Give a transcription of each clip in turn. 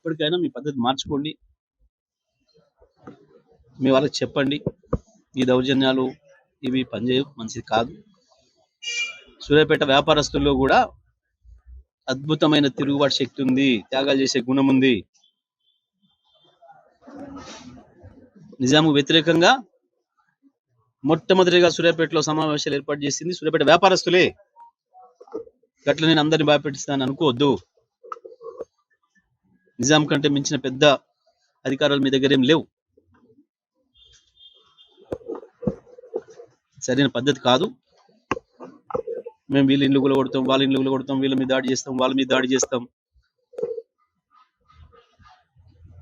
ఇప్పటికైనా మీ పద్ధతి మార్చుకోండి. మీ వాళ్ళకి చెప్పండి, ఈ దౌర్జన్యాలు ఇవి పనిచేయవు, మంచిది కాదు. సూర్యాపేట వ్యాపారస్తుల్లో కూడా అద్భుతమైన తిరుగుబాటు శక్తి ఉంది, త్యాగాలు చేసే గుణం ఉంది. నిజాంకు వ్యతిరేకంగా మొట్టమొదటిగా సూర్యాపేటలో సమావేశాలు ఏర్పాటు చేసింది సూర్యాపేట వ్యాపారస్తులే. గట్ల నేను అందరిని భయపెట్టిస్తాను అనుకోవద్దు. నిజాం కంటే మించిన పెద్ద అధికారాలు మీ దగ్గర ఏం లేవు. సరైన పద్ధతి కాదు. మేము వీళ్ళ ఇండ్లు కొడతాం, వాళ్ళ ఇండ్లు కొడతాం, వీళ్ళ మీద దాడి చేస్తాం, వాళ్ళ మీద దాడి చేస్తాం.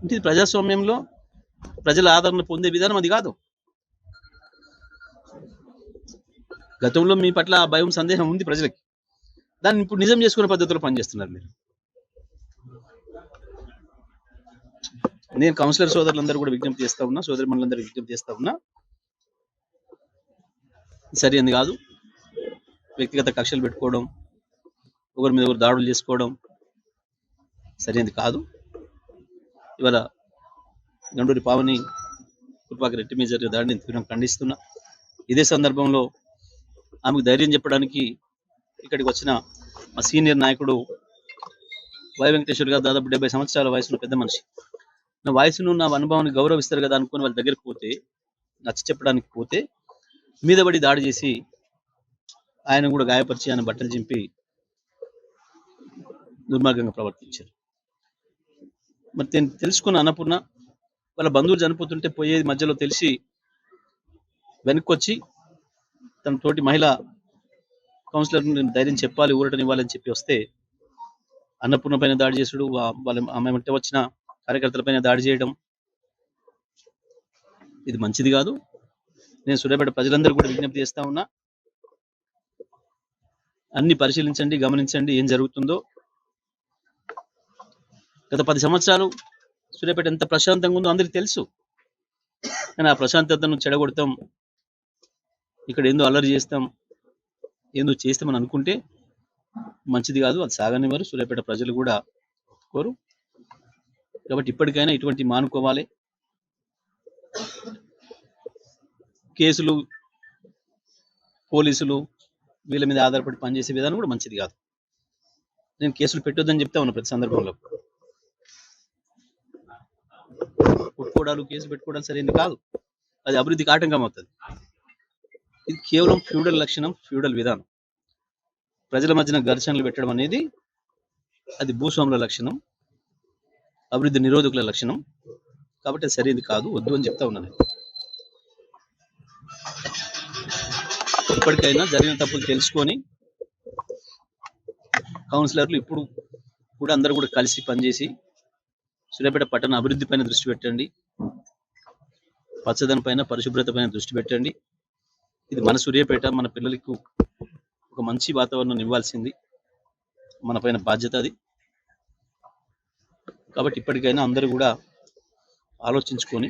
ఇది ప్రజాస్వామ్యంలో ప్రజల ఆదరణ పొందే విధానం అది కాదు. గతంలో మీ పట్ల భయం, సందేహం ఉంది ప్రజలకి. దాన్ని ఇప్పుడు నిజం చేసుకునే పద్ధతిలో పనిచేస్తున్నారు మీరు. నేను కౌన్సిలర్ సోదరులందరూ కూడా విజ్ఞప్తి చేస్తా ఉన్నా, సోదరి మనులందరూ విజ్ఞప్తి చేస్తా ఉన్నా, సరైనది కాదు. వ్యక్తిగత కక్షలు పెట్టుకోవడం, ఒకరి మీద ఒకరు దాడులు చేసుకోవడం సరైనది కాదు. ఇవాళ గండూరి పావని కృపాకర్ రెడ్డి మీద జరిగే దాడిని తీవ్రంగా ఖండిస్తున్నా. ఇదే సందర్భంలో ఆమెకు ధైర్యం చెప్పడానికి ఇక్కడికి వచ్చిన మా సీనియర్ నాయకుడు వై వెంకటేశ్వర్ గారు, దాదాపు 70 సంవత్సరాల వయసులో పెద్ద మనిషి. నా వయసును, నా అనుభవాన్ని గౌరవిస్తారు కదా అనుకుని వాళ్ళ దగ్గరికి పోతే, నచ్చ చెప్పడానికి పోతే మీద పడి దాడి చేసి ఆయన కూడా గాయపరిచి ఆయన బట్టలు చింపి దుర్మార్గంగా ప్రవర్తించారు. మరి నేను తెలుసుకున్న అన్నపూర్ణ వాళ్ళ బంధువులు చనిపోతుంటే పోయేది మధ్యలో తెలిసి వెనక్కొచ్చి తన తోటి మహిళ కౌన్సిలర్ నేను ధైర్యం చెప్పాలి, ఊరటనివ్వాలని చెప్పి వస్తే అన్నపూర్ణ పైన దాడి చేసుడు, వాళ్ళ ఆమె వెంట వచ్చిన కార్యకర్తల పైన దాడి చేయడం ఇది మంచిది కాదు. నేను సూర్యాపేట ప్రజలందరూ కూడా విజ్ఞప్తి చేస్తా ఉన్నా, అన్ని పరిశీలించండి, గమనించండి ఏం జరుగుతుందో. గత 10 సంవత్సరాలు సూర్యాపేట ఎంత ప్రశాంతంగా ఉందో అందరికీ తెలుసు. కానీ ఆ ప్రశాంతతను చెడగొడతాం, ఇక్కడ ఏందో అల్లరి చేస్తాం, ఏందో చేస్తామని అనుకుంటే మంచిది కాదు. అది సాగనివ్వరు, సూర్యాపేట ప్రజలు కూడా కోరు. కాబట్టి ఇప్పటికైనా ఇటువంటి మానుకోవాలి. కేసులు, పోలీసులు వీళ్ళ మీద ఆధారపడి పనిచేసే విధానం కూడా మంచిది కాదు. నేను కేసులు పెట్టొద్దని చెప్తా ఉన్నా ప్రతి సందర్భంలో. కొట్టుకోవడాలు, కేసు పెట్టుకోవడాలు సరైనది కాదు. అది అభివృద్ధికి ఆటంకం అవుతుంది. ఇది కేవలం ఫ్యూడల్ లక్షణం, ఫ్యూడల్ విధానం. ప్రజల మధ్యన ఘర్షణలు పెట్టడం అనేది అది భూస్వాముల లక్షణం, అభివృద్ధి నిరోధకుల లక్షణం. కాబట్టి అది సరైనది కాదు, వద్దు అని చెప్తా ఉన్నాను. ఇప్పటికైనా జరిగిన తప్పులు తెలుసుకొని కౌన్సిలర్లు ఇప్పుడు కూడా అందరూ కూడా కలిసి పనిచేసి సూర్యాపేట పట్టణ అభివృద్ధి పైన దృష్టి పెట్టండి, పచ్చదనం పైన, పరిశుభ్రత పైన దృష్టి పెట్టండి. ఇది మన సూర్యాపేట, మన పిల్లలకు ఒక మంచి వాతావరణం ఇవ్వాల్సింది మన పైన బాధ్యత అది. కాబట్టి ఇప్పటికైనా అందరూ కూడా ఆలోచించుకొని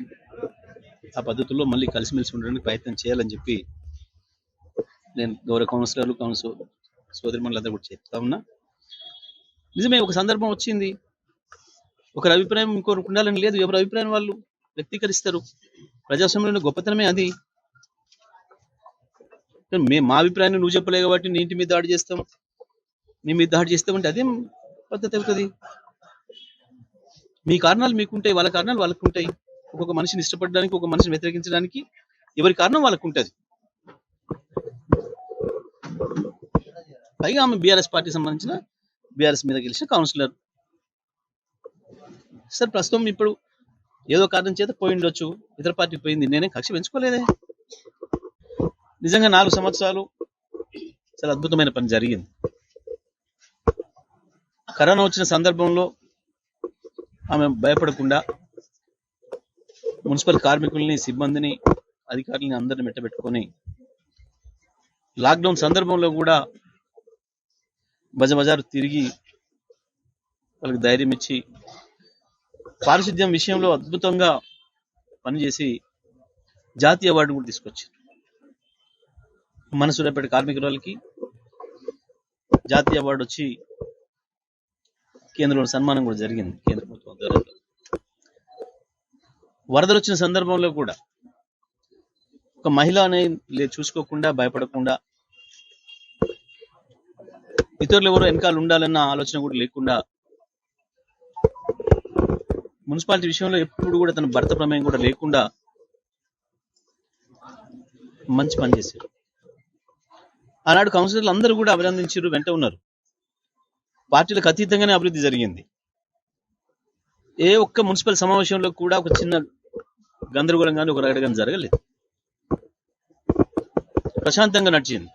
ఆ పద్ధతుల్లో మళ్ళీ కలిసిమెలిసి ఉండడానికి ప్రయత్నం చేయాలని చెప్పి నేను గౌరవ కౌన్సిలర్లు, సోదరిమణులందరూ కూడా చెప్తా ఉన్నా. నిజమే, ఒక సందర్భం వచ్చింది, ఒకరి అభిప్రాయం ఇంకొకరికి ఉండాలని లేదు. ఎవరి అభిప్రాయం వాళ్ళు వ్యక్తీకరిస్తారు. ప్రజాస్వామ్యంలో గొప్పతనమే అది. మా అభిప్రాయాన్ని నువ్వు చెప్పలేవు కాబట్టి నీ ఇంటి మీద దాడి చేస్తాం, నీ మీద దాడి చేస్తామంటే అదేం పద్ధతి అవుతుంది? మీ కారణాలు మీకుంటాయి, వాళ్ళ కారణాలు వాళ్ళకు ఉంటాయి. ఒక్కొక్క మనిషిని ఇష్టపడడానికి, ఒక మనిషిని వ్యతిరేకించడానికి ఎవరి కారణం వాళ్ళకు ఉంటుంది. పైగా ఆమె బీఆర్ఎస్ పార్టీ సంబంధించిన బీఆర్ఎస్ మీద గెలిచిన కౌన్సిలర్. సార్ ప్రస్తుతం ఇప్పుడు ఏదో కారణం చేత పోయిండొచ్చు, ఇతర పార్టీ పోయింది, నేనే కక్ష పెంచుకోలేదే. నిజంగా 4 సంవత్సరాలు చాలా అద్భుతమైన పని జరిగింది. కరోనా వచ్చిన సందర్భంలో ఆమె భయపడకుండా మున్సిపల్ కార్మికుల్ని, సిబ్బందిని, అధికారులని అందరిని మెట్టబెట్టుకొని లాక్డౌన్ సందర్భంలో కూడా బజారు తిరిగి వాళ్ళకి ధైర్యం ఇచ్చి పారిశుద్ధ్యం విషయంలో అద్భుతంగా పనిచేసి జాతీయ అవార్డు కూడా తీసుకొచ్చారు. మన సూర్యాపేట కార్మికులకి జాతీయ అవార్డు వచ్చి కేంద్రంలో సన్మానం కూడా జరిగింది, కేంద్ర ప్రభుత్వం ద్వారా. వరదలు వచ్చిన సందర్భంలో కూడా ఒక మహిళ చూసుకోకుండా భయపడకుండా ఇతరులు ఎవరో వెనకాల ఉండాలన్న ఆలోచన కూడా లేకుండా మున్సిపాలిటీ విషయంలో ఎప్పుడు కూడా తన భర్త ప్రమేయం కూడా లేకుండా మంచి పని చేశారు. ఆనాడు కౌన్సిలర్లు అందరూ కూడా అభినందించారు, వెంట ఉన్నారు. పార్టీలకు అతీతంగానే అభివృద్ధి జరిగింది. ఏ ఒక్క మున్సిపల్ సమావేశంలో కూడా ఒక చిన్న గందరగోళం కానీ ఒక రగడ కానీ జరగలేదు. ప్రశాంతంగా నడిచింది.